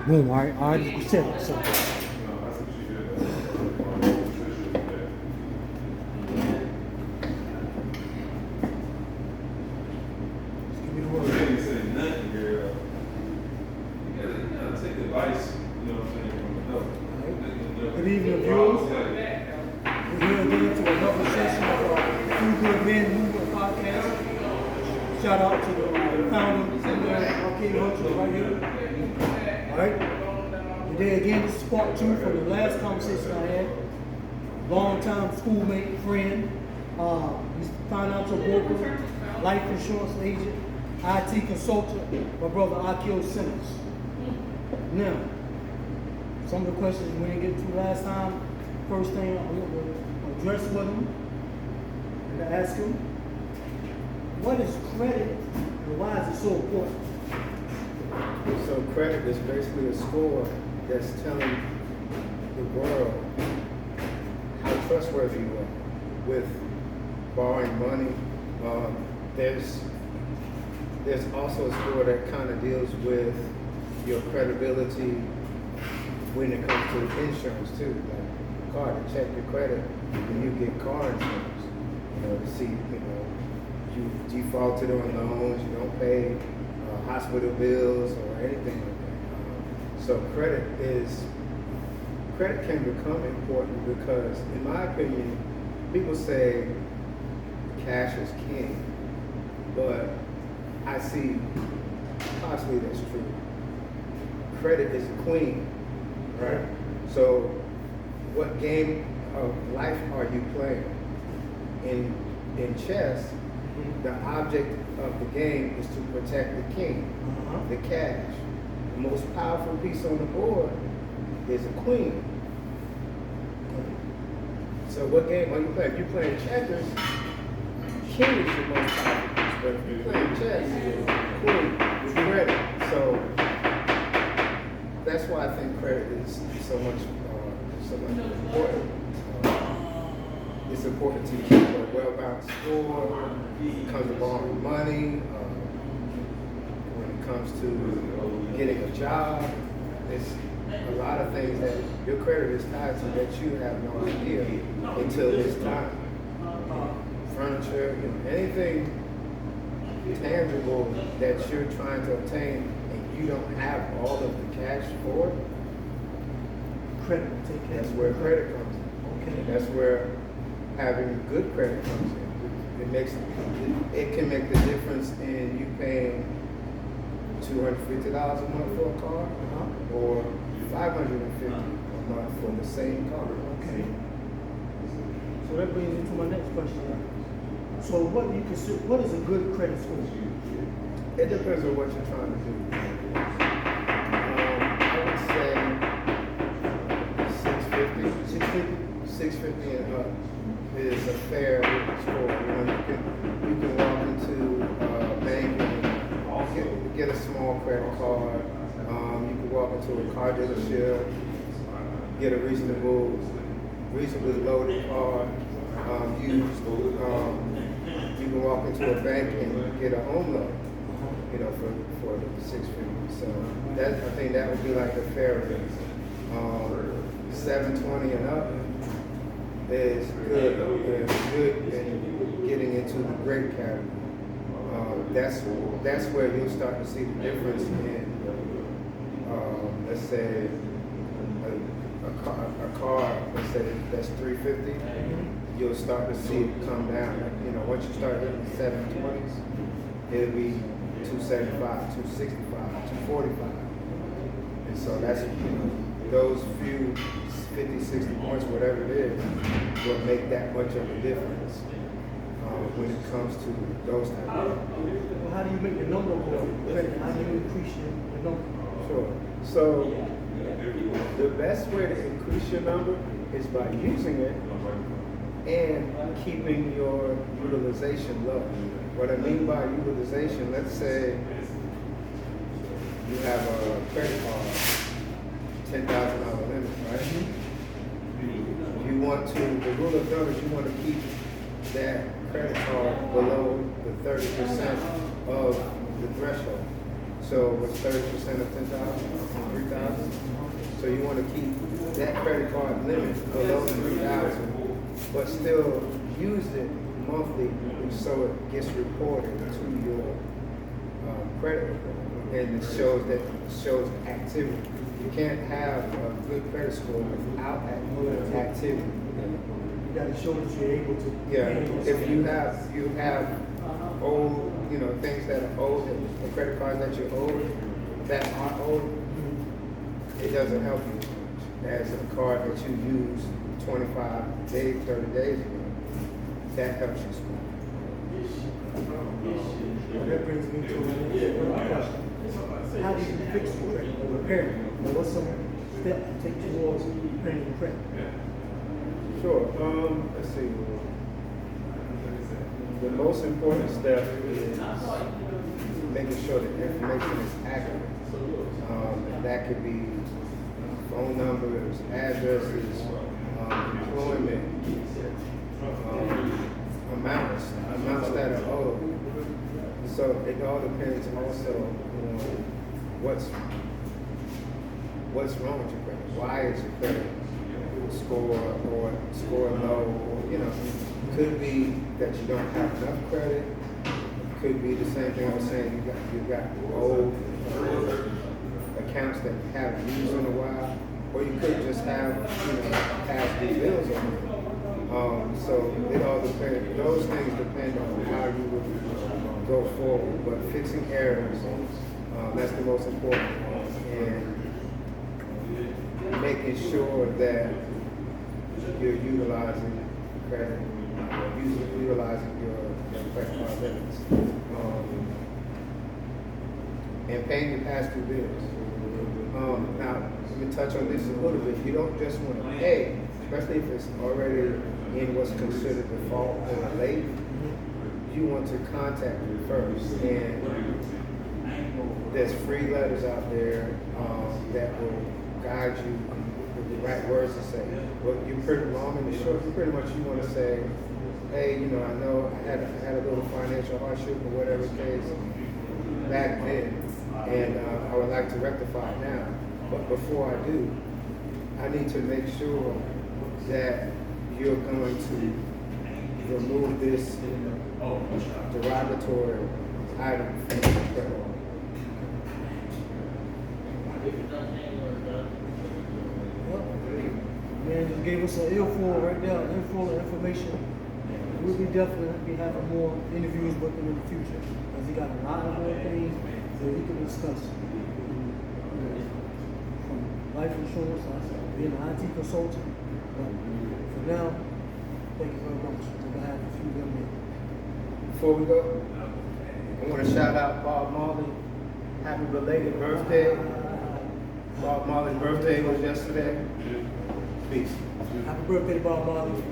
Boom. All right, you said it. So, give me the word. You say nothing, girl. You gotta take advice, you know what I'm saying, from adults. Good evening, viewers. We're here again to another session of our Two Good Men Movement podcast. Shout out to the founder, Akil, right here. All right. Today again, this is part two from the last conversation I had. Long-time schoolmate, friend, financial broker, life insurance agent, IT consultant, my brother Akil Simmons. Now, some of the questions we didn't get to last time. First thing I want to address with him and to ask him, what is credit and why is it so important? So credit is basically a score that's telling the world how trustworthy you are with borrowing money. There's also a score that kind of deals with your credibility when it comes to insurance too. Like car, to check your credit when you get car insurance. You know, to see, you defaulted on loans, you don't pay hospital bills or anything like that. So credit can become important because, in my opinion, people say cash is king, but I see possibly that's true. Credit is a queen, right? So what game of life are you playing? In chess, the object of the game is to protect the king, the cash. The most powerful piece on the board is a queen. So what game are you playing? If you're playing checkers, king is your most powerful piece. But if you're playing chess, queen is credit. So that's why I think credit is so much important. It's important to keep a well-balanced score when it comes to borrowing money, when it comes to getting a job. There's a lot of things that your credit is tied to that you have no idea until this time. Furniture, anything tangible that you're trying to obtain and you don't have all of the cash for it, Credit will take care. that's where credit comes in. Okay. That's where having good credit comes in. It can make the difference in you paying $250 a month for a car or $550 a month for the same car. Okay. So that brings me to my next question. So what do you consider, what is a good credit score? It depends on what you're trying to do. I would say 650 and up is a fair score. You can walk into a bank and get a small credit card. You can walk into a car dealership, get a reasonably loaded car. You can walk into a bank and get a home loan, for the 650. So I think that would be like a fair rate. 720 and up is good. In getting into the great category. That's where you'll start to see the difference in, let's say, a car. Let's say that's 350. You'll start to see it come down. Once you start hitting the 720s, it'll be 275, 265, 245. And so that's, those few 50, 60 points, whatever it is, will make that much of a difference when it comes to those type of things. Well, how do you make the number more credit? How do you increase your number? Sure. So the best way to increase your number is by using it and keeping your utilization low. What I mean by utilization, let's say you have a credit card, $10,000 limit, right? You want to, the rule of thumb is you want to keep that credit card below the 30% of the threshold. So what's 30% of 10,000? 3,000? you want to keep that credit card limit below 3,000, but still use it monthly so it gets reported to your credit report, and it shows activity. You can't have a good credit score without activity. You gotta show that you're able to. Yeah, if you have old, things that are old, the credit cards that you owe, that are old, it doesn't help you as a card that you used 25 days, 30 days ago. That helps you score. Well, that brings me to another question. How do you fix the credit or repair it? Or what's some step to take towards repairing the credit? Sure. Let's see. The most important step is making sure that information is accurate. And that could be phone numbers, addresses, employment, amounts that are owed. So it all depends also on what's wrong with your credit. Why is your credit score low? Could be that you don't have enough credit. Could be the same thing I was saying. You got old accounts that you haven't used in a while, or you could just have past due bills on it. So it all depends. Those things depend on how you would go forward. But fixing errors, that's the most important one, and making sure that you're utilizing credit, utilizing your credit card limits, and paying your past due bills. Now, let me touch on this a little bit. You don't just want to pay, especially if it's already in what's considered default or late. You want to contact them first, and there's free letters out there that will guide you with the right words to say. But you pretty long and short, pretty much you want to say, hey, I know I had a little financial hardship or whatever the case back then, and I would like to rectify it now. But before I do, I need to make sure that you're going to remove this derogatory item from the credit. Man just gave us an earful right now, an earful of information. We'll be definitely be having more interviews with him in the future, because he got a lot of more things that we can discuss. From life insurance, being an IT consultant. But for now, thank you very much on behalf of a few young men. Before we go, I want to shout out Bob Marley. Happy belated birthday. Bob Marley's birthday was yesterday. Peace. Happy birthday, Bob Marley.